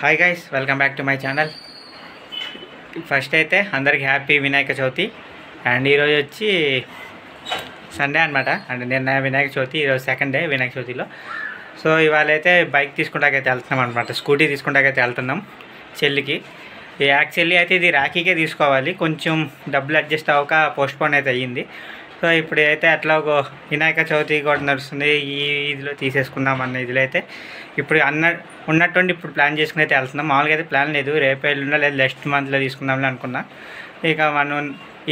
Hi guys, welcome back to my channel. First అయితే అందరికి happy Vinayaka Chavithi. And ఈరోజు వచ్చి సండే అనమాట. అండ్ నిన్న వినాయక చవితి, ఈరోజు సెకండ్ డే వినాయక చవితిలో. సో ఇవాళ అయితే బైక్ తీసుకుంటాకైతే వెళ్తున్నాం అనమాట. స్కూటీ తీసుకుంటాకైతే వెళ్తున్నాం చెల్లికి. యాక్చువల్లీ అయితే ఇది రాఖీకే తీసుకోవాలి, కొంచెం డబ్బులు అడ్జస్ట్ అవ్వక పోస్ట్పోన్ అయితే అయ్యింది. సో ఇప్పుడు అయితే అట్లా ఒక వినాయక చవితి కూడా నడుస్తుంది, ఈ ఇదిలో తీసేసుకుందాం అన్న ఇదిలో అయితే ఇప్పుడు ఉన్నట్టుండి ఇప్పుడు ప్లాన్ చేసుకుని అయితే వెళ్తున్నాం. మామూలుగా అయితే ప్లాన్ లేదు, రేపు ఎల్లుండా లేదు నెక్స్ట్ మంత్లో తీసుకుందాంలే అనుకున్నా. ఇక మనం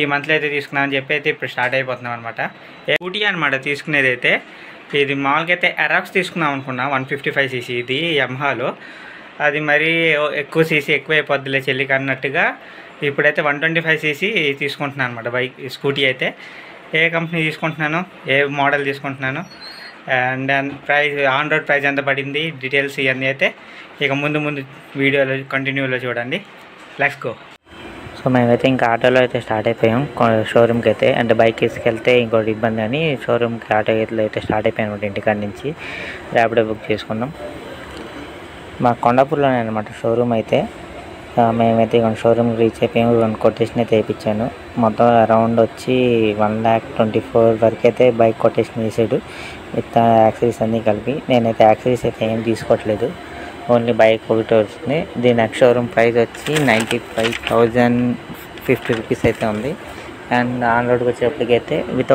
ఈ మంత్లో అయితే తీసుకున్నామని చెప్పి అయితే ఇప్పుడు స్టార్ట్ అయిపోతున్నాం అనమాట. స్కూటీ అనమాట తీసుకునేది అయితే. ఇది మామూలుగా అయితే ఎరాక్స్ తీసుకుందాం అనుకున్నా, 155cc ఇది యమహాలో. అది మరీ ఎక్కువ సీసీ ఎక్కువ అయిపోద్దిలే చెల్లికి అన్నట్టుగా ఇప్పుడైతే 125cc తీసుకుంటున్నాను అనమాట బైక్ స్కూటీ అయితే. ఏ కంపెనీ తీసుకుంటున్నాను, ఏ మోడల్ తీసుకుంటున్నాను, and price, on road price ఎంత పడింది, డీటెయిల్స్ ఇవన్నీ అయితే ఇక ముందు వీడియోలో కంటిన్యూలో చూడండి. Let's go. సో మేమైతే ఇంకా ఆటోలో అయితే స్టార్ట్ అయిపోయాం షోరూమ్కి అయితే. అంటే బైక్ తీసుకెళ్తే ఇంకోటి ఇబ్బంది అని షోరూమ్కి ఆటో అయితే స్టార్ట్ అయిపోయాం అనమాట. ఇంటికాడ నుంచి ర్యాపిడో బుక్ చేసుకున్నాం. మా కొండాపూర్లోనే అనమాట షోరూమ్ అయితే. మేమైతే ఇక షోరూమ్కి రీచ్ అయిపోయాము. 2 కొటేషన్ అయితే వేయించాను. మొత్తం అరౌండ్ వచ్చి 1,24,000 వరకు అయితే బైక్ కొటేషన్ వేసాడు విత్ యాక్సరీస్ అన్నీ కలిపి. నేనైతే యాక్సరీస్ అయితే ఏం తీసుకోవట్లేదు, ఓన్లీ బైక్ ఒకటి వస్తుంది. దీని నెక్స్ట్ షోరూమ్ ప్రైస్ వచ్చి 95,050 రూపీస్ అయితే ఉంది. అండ్ ఆన్ రోడ్కి వచ్చేప్పటికి అయితే విత్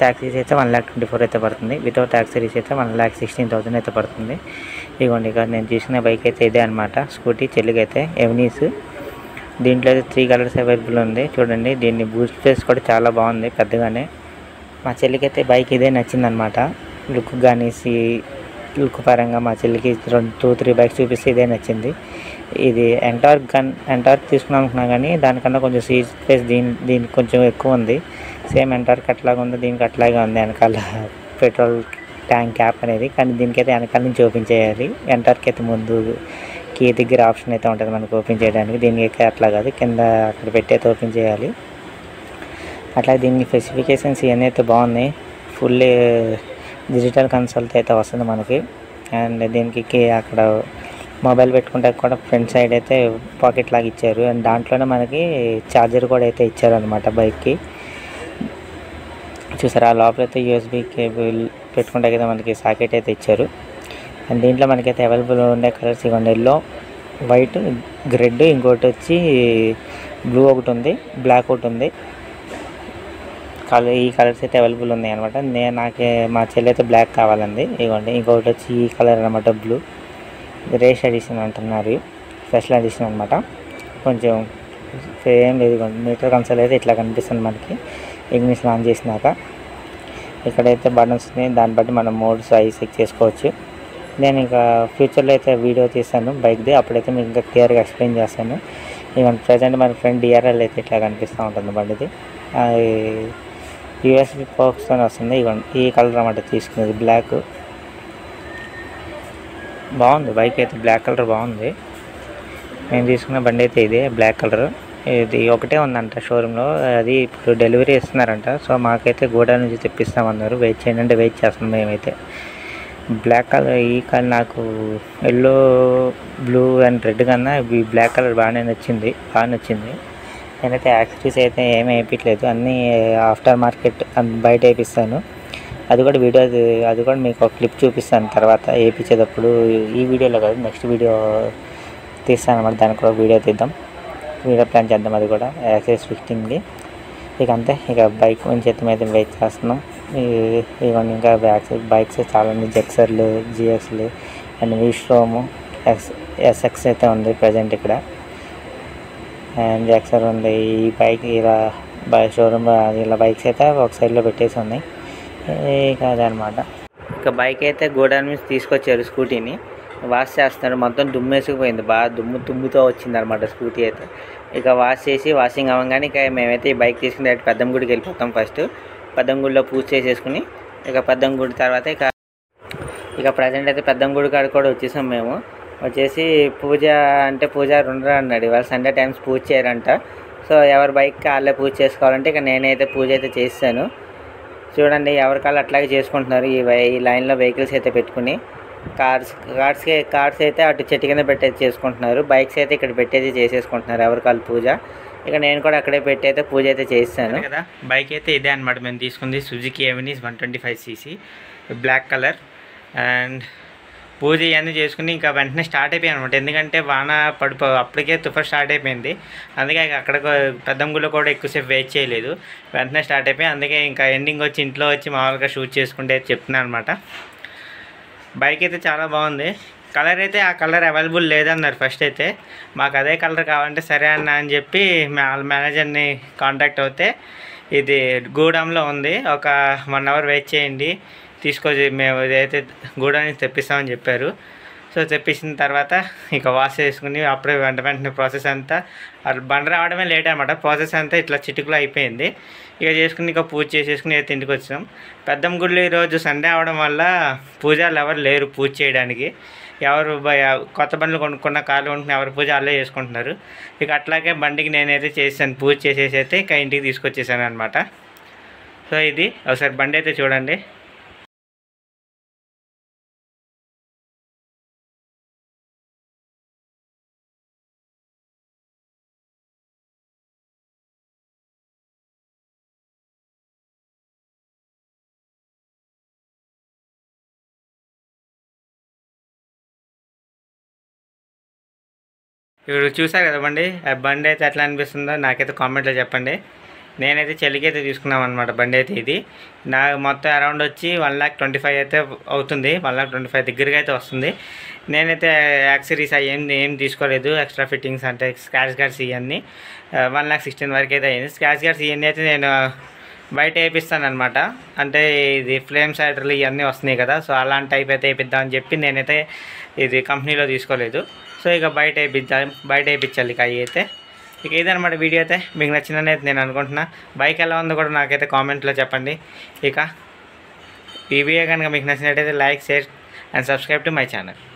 యాక్సరీస్ అయితే 1,24,000 అయితే పడుతుంది. వితౌట్ యాక్సరీస్ అయితే 1,16,000 అయితే పడుతుంది. ఇదిగోండి, ఇక నేను తీసుకునే బైక్ అయితే ఇదే అనమాట, స్కూటీ చెల్లికి అయితే ఎవనీస్. దీంట్లో అయితే 3 కలర్స్ అవైలబుల్ ఉంది. చూడండి, దీన్ని బూస్ట్ స్పేస్ కూడా చాలా బాగుంది పెద్దగానే. మా చెల్లికి అయితే బైక్ ఇదే నచ్చిందనమాట. లుక్ కానీ లుక్ పరంగా మా చెల్లికి 2-3 బైక్స్ చూపిస్తే ఇదే నచ్చింది. ఇది ఎంటార్క్ తీసుకున్నాం అనుకున్నా కానీ దానికన్నా కొంచెం సీట్ స్పేస్ దీనికి కొంచెం ఎక్కువ ఉంది. సేమ్ ఎంటార్క్ అట్లాగా ఉంది, దీనికి అట్లాగే ఉంది వెనకాల పెట్రోల్ ట్యాంక్ క్యాప్ అనేది. కానీ దీనికైతే వెనకాల నుంచి ఓపెన్ చేయాలి. ఎంటార్క్ అయితే ముందు కీ దగ్గర ఆప్షన్ అయితే ఉంటుంది మనకు ఓపెన్ చేయడానికి. దీనికి అట్లా కాదు, కింద అక్కడ పెట్టి అయితే ఓపెన్ చేయాలి. అట్లా దీనికి స్పెసిఫికేషన్స్ ఇవన్నీ అయితే బాగున్నాయి. ఫుల్ డిజిటల్ కన్సోల్తో అయితే వస్తుంది మనకి. అండ్ దీనికి అక్కడ మొబైల్ పెట్టుకుంటే కూడా ఫ్రంట్ సైడ్ అయితే పాకెట్ లాగా ఇచ్చారు. అండ్ దాంట్లోనే మనకి ఛార్జర్ కూడా అయితే ఇచ్చారు అనమాట బైక్కి. చూసారా, ఆ లోపల అయితే యూఎస్బీ కేబుల్ పెట్టుకుంటే కదా మనకి సాకెట్ అయితే ఇచ్చారు. అండ్ దీంట్లో మనకైతే అవైలబుల్ ఉండే కలర్స్ ఇవ్వండి, ఎల్లో, వైట్, రెడ్, ఇంకోటి వచ్చి బ్లూ ఒకటి ఉంది, బ్లాక్ ఒకటి ఉంది. ఈ కలర్స్ అయితే అవైలబుల్ ఉన్నాయి అనమాట. మా చెల్లి అయితే బ్లాక్ కావాలండి. ఇవ్వండి, ఇంకొకటి వచ్చి ఈ కలర్ అనమాట, బ్లూ. రేస్ ఎడిషన్ అంటున్నారు, స్పెషల్ ఎడిషన్ అనమాట. కొంచెం సేమ్ లేదు, మీటర్ కన్సోల్ అయితే ఇట్లా కనిపిస్తుంది మనకి ఇంగ్లీష్ ఆన్ చేసినాక. ఇక్కడైతే బటన్స్ ఉన్నాయి, దాన్ని బట్టి మనం మోడ్స్ అవి చెక్ చేసుకోవచ్చు. నేను ఇంకా ఫ్యూచర్లో అయితే వీడియో తీస్తాను బైక్ది, అప్పుడైతే మీకు ఇంకా క్లియర్గా ఎక్స్ప్లెయిన్ చేస్తాను. ఇవన్నీ ప్రజెంట్ మన ఫ్రెండ్ డిఆర్ఎల్ అయితే ఇట్లా కనిపిస్తూ ఉంటుంది బండిది. యూఎస్బీ ఫోక్స్తో వస్తుంది. ఇవ్వండి, ఈ కలర్ అన్నమాట తీసుకున్నది, బ్లాక్. బాగుంది బైక్ అయితే, బ్లాక్ కలర్ బాగుంది. నేను తీసుకున్న బండి అయితే ఇదే బ్లాక్ కలర్. ఇది ఒకటే ఉందంట షోరూంలో, అది ఇప్పుడు డెలివరీ ఇస్తున్నారంట. సో మాకైతే గోడా నుంచి తెప్పిస్తామన్నారు. వెయిట్ చేయండి అంటే వెయిట్ చేస్తున్నాం మేమైతే. బ్లాక్ కలర్, ఈ కలర్ నాకు ఎల్లో, బ్లూ అండ్ రెడ్ కన్నా ఈ బ్లాక్ కలర్ బాగా నచ్చింది. నేనైతే యాక్సరీస్ అయితే ఏమీ వేయించలేదు, అన్నీ ఆఫ్టర్ మార్కెట్ బయట వేయిస్తాను. అది కూడా మీకు ఒక క్లిప్ చూపిస్తాను తర్వాత వేయించేటప్పుడు. ఈ వీడియోలో కాదు, నెక్స్ట్ వీడియో తీస్తాను అన్నమాట. దానికి కూడా వీడియో ప్లాన్ చేద్దాం. అది కూడా యాక్సరీస్ ఫిఫ్టీన్ది. ఇక అంతే, ఇక బైక్ నుంచి అయితే మీద వెయిట్ చేస్తున్నాం. ఇవన్నీ ఇంకా బైక్స్ చాలా ఉన్నాయి, జెక్సర్లు, జిఎక్స్లు అండ్ విస్ట్రోము, ఎస్ఎక్స్ అయితే ఉంది ప్రజెంట్ ఇక్కడ. అండ్ జెక్సర్ ఉంది. ఈ బైక్ ఇలా షోరూమ్ ఇలా బైక్స్ అయితే ఒక సైడ్లో పెట్టేసి ఉన్నాయి. ఇక అదనమాట. ఇక బైక్ అయితే గోడౌన్ నుంచి తీసుకొచ్చారు, స్కూటీని వాష్ చేస్తున్నారు. మొత్తం దుమ్మేసుకుపోయింది, బాగా దుమ్ముతో వచ్చింది అనమాట స్కూటీ అయితే. ఇక వాష్ చేసి వాషింగ్ అవ్వగానే ఇక మేమైతే ఈ బైక్ తీసుకుని పెద్దమ్మ గుడికి వెళ్ళిపోతాం. ఫస్ట్ పెద్దమ్మ గుడిలో పూజ చేసేసుకుని ఇక పెద్దమ్మ గుడి తర్వాత ఇక ప్రజెంట్ అయితే పెద్దమ్మ గుడి కాడ కూడా వచ్చేసాం. మేము వచ్చేసి పూజారి ఉండరు అన్నాడు, ఇవాళ సండే టైమ్స్ పూజ చేయరంట. సో ఎవరి బైక్కి వాళ్ళే పూజ చేసుకోవాలంటే ఇక నేనైతే పూజ అయితే చేస్తాను. చూడండి, ఎవరికాళ్ళు అట్లాగే చేసుకుంటున్నారు ఈ లైన్లో వెహికల్స్ అయితే పెట్టుకుని. కార్స్ అయితే అటు చెట్టు కింద పెట్టేది చేసుకుంటున్నారు, బైక్స్ అయితే ఇక్కడ పెట్టేది చేసేసుకుంటున్నారు ఎవరికి వాళ్ళు పూజ. ఇక నేను కూడా అక్కడే పెట్టి అయితే పూజ అయితే చేస్తాను కదా. బైక్ అయితే ఇదే అనమాట మేము తీసుకుంది, Suzuki Avenis 125cc black colour. And పూజ ఇవన్నీ చేసుకుని ఇంకా వెంటనే స్టార్ట్ అయిపోయాయి అనమాట, ఎందుకంటే వాన అప్పటికే తుఫాన్ స్టార్ట్ అయిపోయింది. అందుకే అక్కడ పెద్దంగులో కూడా ఎక్కువసేపు వెయిట్ చేయలేదు, వెంటనే స్టార్ట్ అయిపోయి. అందుకే ఇంకా ఎండింగ్ వచ్చి ఇంట్లో వచ్చి మామూలుగా షూట్ చేసుకుంటే చెప్తున్నాను అనమాట. బైక్ అయితే చాలా బాగుంది. కలర్ అయితే ఆ కలర్ అవైలబుల్ లేదన్నారు ఫస్ట్ అయితే. మాకు అదే కలర్ కావాలంటే సరే అన్న అని చెప్పి వాళ్ళ మేనేజర్ని కాంటాక్ట్ అవుతే ఇది గూడెంలో ఉంది, ఒక 1 hour వెయిట్ చేయండి తీసుకొచ్చి మేము ఇదైతే గూడెం నుంచి తెప్పిస్తామని చెప్పారు. సో తెప్పించిన తర్వాత ఇక వాష్ చేసుకుని అప్పుడే వెంటనే ప్రాసెస్ అంతా బండ రావడమే లేట్ అనమాట. ప్రాసెస్ అంతా ఇట్లా చిటుకులో అయిపోయింది. ఇక చేసుకుని ఇక పూజ చేసేసుకుని అయితే ఇంటికి వచ్చినాం. పెద్దమ్మ గుడిలో ఈరోజు సండే అవడం వల్ల పూజలు ఎవరు లేరు పూజ చేయడానికి. ఎవరు కొత్త బండ్లు కొనుక్కున్న కార్లు కొనుక్కున్న ఎవరి పూజ వాళ్ళే చేసుకుంటున్నారు. ఇక అట్లాగే బండికి నేనైతే చేశాను, పూజ చేసేసి అయితే ఇక ఇంటికి తీసుకొచ్చేసాను అనమాట. సో ఇది ఒకసారి బండి అయితే చూడండి. ఇప్పుడు చూసారు కదా బండి అయితే ఎట్లా అనిపిస్తుందో నాకైతే కామెంట్లో చెప్పండి. నేనైతే చెల్లికి అయితే తీసుకున్నాం అనమాట బండి అయితే. ఇది నా మొత్తం అరౌండ్ వచ్చి 1,25,000 అయితే అవుతుంది, 1,25,000 దగ్గరగా అయితే వస్తుంది. నేనైతే యాక్సరీస్ ఏం తీసుకోలేదు, ఎక్స్ట్రా ఫిట్టింగ్స్ అంటే స్క్రాచ్ గార్డ్స్ ఇవన్నీ 1,16,000 వరకు అయితే అయింది. స్క్రాచ్ గార్డ్స్ ఇవన్నీ అయితే నేను బయట వేయిస్తాను అనమాట, అంటే ఇది ఫ్లేమ్ సైడర్లు ఇవన్నీ వస్తున్నాయి కదా, సో అలాంటి టైప్ అయితే వేయిద్దామని చెప్పి నేనైతే ఇది కంపెనీలో తీసుకోలేదు. సో ఇక బయట వేయించాలి ఇక అవి అయితే. ఇక ఇదనమాట వీడియో అయితే. మీకు నచ్చిందని అయితే నేను అనుకుంటున్నా. బైక్ ఎలా ఉందో కూడా నాకైతే కామెంట్లో చెప్పండి. ఇక ఈ వీడియో కనుక మీకు నచ్చినట్టయితే like, share and subscribe to my channel.